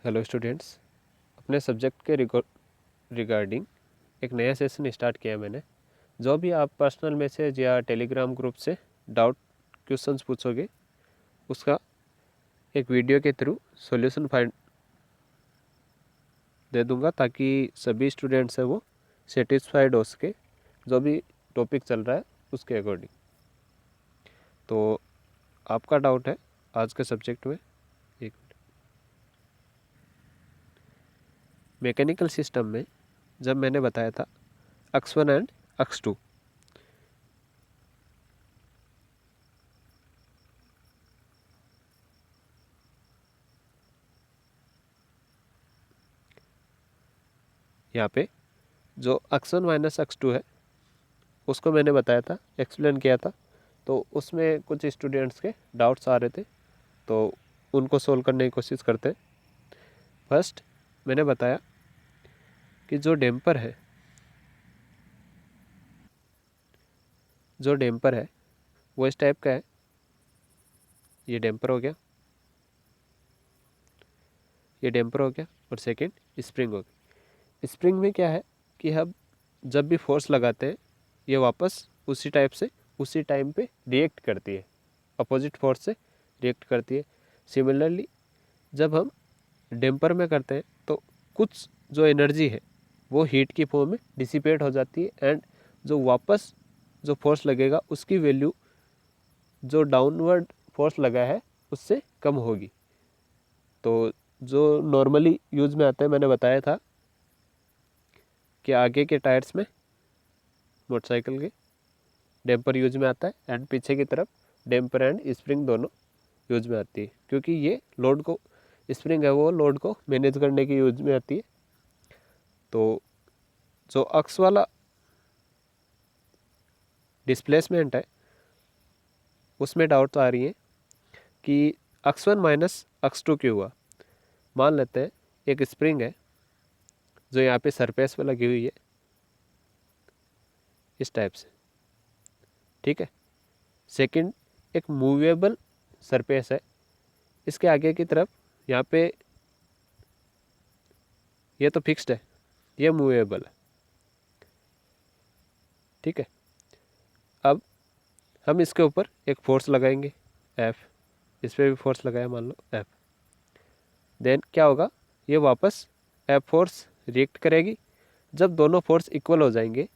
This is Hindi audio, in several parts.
हेलो स्टूडेंट्स, अपने सब्जेक्ट के रिगार्डिंग एक नया सेशन स्टार्ट किया मैंने। जो भी आप पर्सनल मैसेज या टेलीग्राम ग्रुप से डाउट क्वेश्चंस पूछोगे उसका एक वीडियो के थ्रू सॉल्यूशन फाइंड दे दूंगा, ताकि सभी स्टूडेंट्स है वो सेटिस्फाइड हो सके जो भी टॉपिक चल रहा है उसके अकॉर्डिंग। तो आपका डाउट है आज के सब्जेक्ट में, एक मैकेनिकल सिस्टम में जब मैंने बताया था x1 एंड x2, यहाँ पे जो x1 माइनस x2 है उसको मैंने बताया था, एक्सप्लेन किया था। तो उसमें कुछ स्टूडेंट्स के डाउट्स आ रहे थे, तो उनको सोल्व करने की कोशिश करते हैं। फर्स्ट मैंने बताया कि जो डैम्पर है वो इस टाइप का है। ये डैम्पर हो गया, ये डैम्पर हो गया, और सेकंड स्प्रिंग हो गई। स्प्रिंग में क्या है कि हम जब भी फोर्स लगाते हैं ये वापस उसी टाइप से उसी टाइम पे रिएक्ट करती है, अपोजिट फोर्स से रिएक्ट करती है। सिमिलरली जब हम डैम्पर में करते हैं तो कुछ जो एनर्जी है वो हीट की फॉर्म में डिसिपेट हो जाती है, एंड जो वापस जो फोर्स लगेगा उसकी वैल्यू जो डाउनवर्ड फोर्स लगा है उससे कम होगी। तो जो नॉर्मली यूज में आता है, मैंने बताया था कि आगे के टायर्स में मोटरसाइकिल के डैम्पर यूज में आता है, एंड पीछे की तरफ डैम्पर एंड स्प्रिंग दोनों यूज में आती है, क्योंकि ये लोड को, स्प्रिंग है वो लोड को मैनेज करने की यूज में आती है। तो जो अक्स वाला डिस्प्लेसमेंट है उसमें डाउट आ रही है कि x1 माइनस x2 क्यों हुआ। मान लेते हैं एक स्प्रिंग है जो यहाँ पे सरफेस पे लगी हुई है इस टाइप से, ठीक है। सेकंड एक मूवेबल सरफेस है, इसके आगे की तरफ यहाँ पे ये तो फिक्स्ड है, ये मूवेबल है, ठीक है। अब हम इसके ऊपर एक फोर्स लगाएंगे F, इस पर भी फोर्स लगाया मान लो F। देन क्या होगा, ये वापस F फोर्स रिएक्ट करेगी। जब दोनों फोर्स इक्वल हो जाएंगे,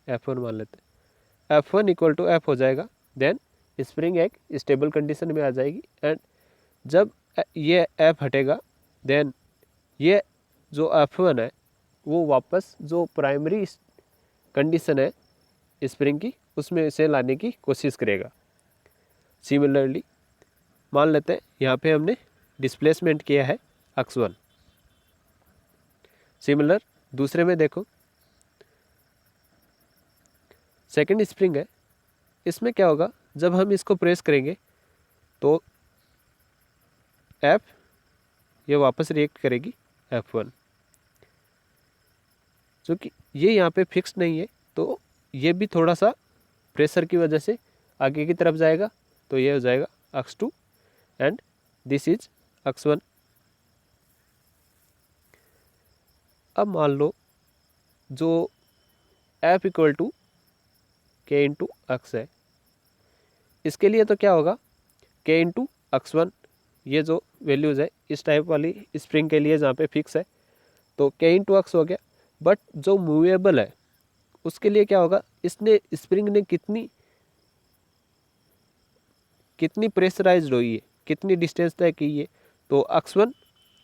F1 मान लेते हैं, F1 इक्वल टू F हो जाएगा, देन स्प्रिंग एक स्टेबल कंडीशन में आ जाएगी। एंड जब ये F हटेगा, देन ये जो F1 है वो वापस जो प्राइमरी कंडीशन है स्प्रिंग की उसमें से लाने की कोशिश करेगा। सिमिलरली मान लेते हैं यहाँ पे हमने डिस्प्लेसमेंट किया है x1। सिमिलर दूसरे में देखो, सेकंड स्प्रिंग है, इसमें क्या होगा, जब हम इसको प्रेस करेंगे तो F ये वापस रिएक्ट करेगी F1, जो कि ये यहाँ पे फिक्स नहीं है, तो ये भी थोड़ा सा प्रेशर की वजह से आगे की तरफ जाएगा। तो ये हो जाएगा x2 and this is x1। अब मान लो जो F equal to K into X है, इसके लिए तो क्या होगा, K इंटू x1, ये जो वैल्यूज़ है इस टाइप वाली स्प्रिंग के लिए जहाँ पे फिक्स है तो K इंटू एक्स हो गया। बट जो मूवेबल है उसके लिए क्या होगा, इसने स्प्रिंग ने कितनी प्रेशराइज्ड हुई है, कितनी डिस्टेंस तय की है, तो x1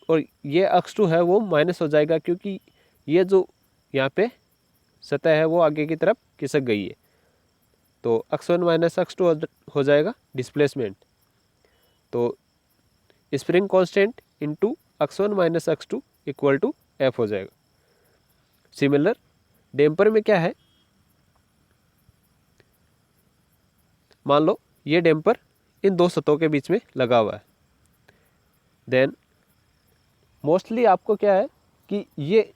और ये x2 है वो माइनस हो जाएगा, क्योंकि ये जो यहाँ पे सतह है वो आगे की तरफ खिसक गई है। तो x1 माइनस x2 हो जाएगा डिस्प्लेसमेंट। तो spring constant into x1 minus x2 equal to F हो जाएगा। सिमिलर डैम्पर में क्या है, मान लो ये डैम्पर इन दो सतहों के बीच में लगा हुआ है। देन मोस्टली आपको क्या है कि ये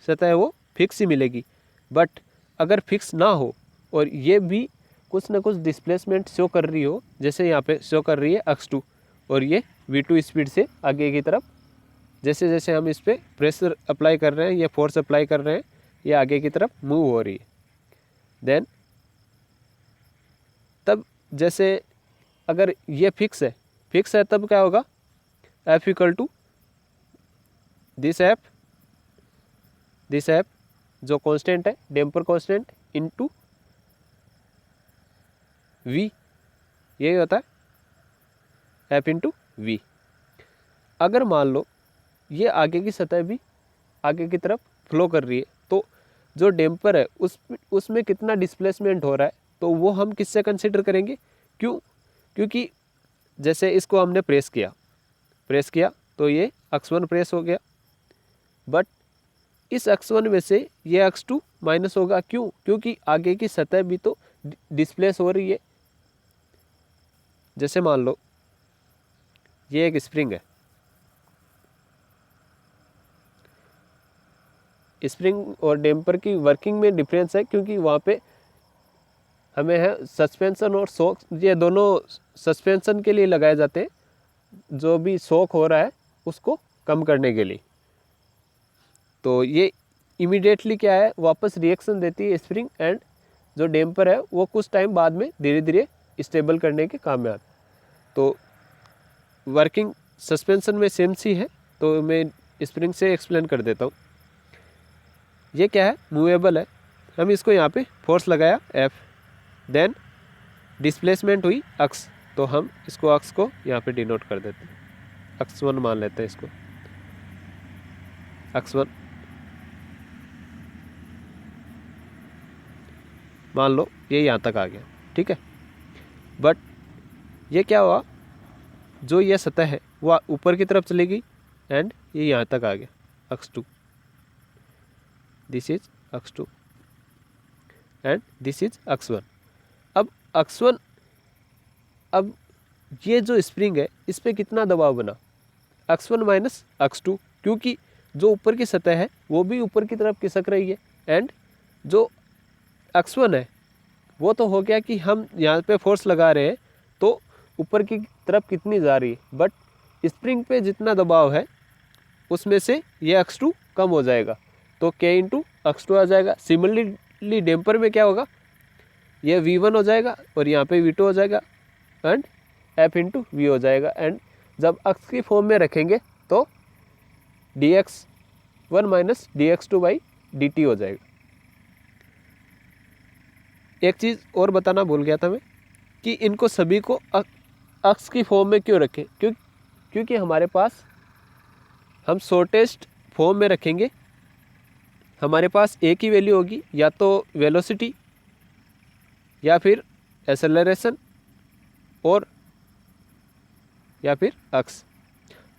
सतह है वो फिक्स ही मिलेगी। बट अगर फिक्स ना हो और ये भी कुछ ना कुछ डिस्प्लेसमेंट शो कर रही हो, जैसे यहाँ पे शो कर रही है x2 और ये v2 स्पीड से आगे की तरफ जैसे जैसे हम इस पर प्रेशर अप्लाई कर रहे हैं या फोर्स अप्लाई कर रहे हैं, ये आगे की तरफ मूव हो रही है। देन तब जैसे अगर ये फिक्स है तब क्या होगा, F equal to this F जो कांस्टेंट है, डेम्पर कांस्टेंट, इनटू V, यही होता है F इंटू V। अगर मान लो ये आगे की सतह भी आगे की तरफ फ्लो कर रही है, तो जो डेम्पर है उसमें कितना डिस्प्लेसमेंट हो रहा है, तो वो हम किससे कंसिडर करेंगे। क्योंकि जैसे इसको हमने प्रेस किया तो ये x1 प्रेस हो गया, बट इस x1 में से ये x2 माइनस होगा। क्योंकि आगे की सतह भी तो डिस्प्लेस हो रही है। जैसे मान लो ये एक स्प्रिंग है, स्प्रिंग और डेम्पर की वर्किंग में डिफरेंस है, क्योंकि वहाँ पे हमें है सस्पेंशन और शॉक, ये दोनों सस्पेंशन के लिए लगाए जाते हैं, जो भी शॉक हो रहा है उसको कम करने के लिए। तो ये इमीडिएटली क्या है, वापस रिएक्शन देती है स्प्रिंग, एंड जो डेम्पर है वो कुछ टाइम बाद में धीरे धीरे स्टेबल करने के काम में आता है। तो वर्किंग सस्पेंशन में सेम सी है, तो मैं स्प्रिंग से एक्सप्लेन कर देता हूँ। ये क्या है, मूवेबल है, हम इसको यहाँ पे फोर्स लगाया F, देन डिस्प्लेसमेंट हुई x, तो हम इसको x को यहाँ पे डिनोट कर देते हैं, x1 मान लेते हैं इसको, x1 मान लो ये यहाँ तक आ गया, ठीक है। बट ये क्या हुआ, जो ये सतह है वो ऊपर की तरफ चली गई, एंड ये यहाँ तक आ गया x2, this is x2 and this is x1। अब x1, अब ये जो स्प्रिंग है इस पर कितना दबाव बना, x1 माइनस x2, क्योंकि जो ऊपर की सतह है वो भी ऊपर की तरफ खिसक रही है, एंड जो x1 है वो तो हो गया कि हम यहाँ पे फोर्स लगा रहे हैं तो ऊपर की तरफ कितनी जा रही है, बट स्प्रिंग पे जितना दबाव है उसमें से ये x2 कम हो जाएगा, तो K इंटू x2 आ जाएगा। सिमिलरली डेम्पर में क्या होगा, ये V1 हो जाएगा और यहाँ पे V2 हो जाएगा, एंड F इंटू V हो जाएगा, एंड जब x की फॉर्म में रखेंगे तो dx1 minus dx2 by dt हो जाएगा। एक चीज़ और बताना भूल गया था मैं, कि इनको सभी को x की फॉर्म में क्यों रखें, क्योंकि हमारे पास हम शॉर्टेस्ट फॉर्म में रखेंगे, हमारे पास एक ही वैल्यू होगी, या तो वेलोसिटी या फिर एक्सेलरेशन और या फिर x।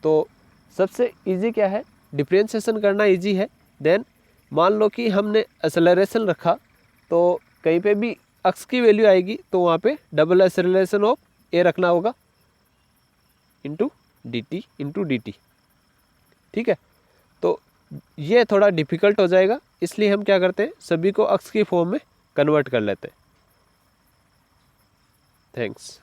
तो सबसे इजी क्या है, डिफरेंशिएशन करना इजी है। देन मान लो कि हमने एक्सेलरेशन रखा, तो कहीं पे भी x की वैल्यू आएगी तो वहाँ पे डबल एक्सेलरेशन ऑफ a रखना होगा, इंटू dt, ठीक है। तो ये थोड़ा डिफ़िकल्ट हो जाएगा, इसलिए हम क्या करते हैं, सभी को x की फॉर्म में कन्वर्ट कर लेते हैं। थैंक्स।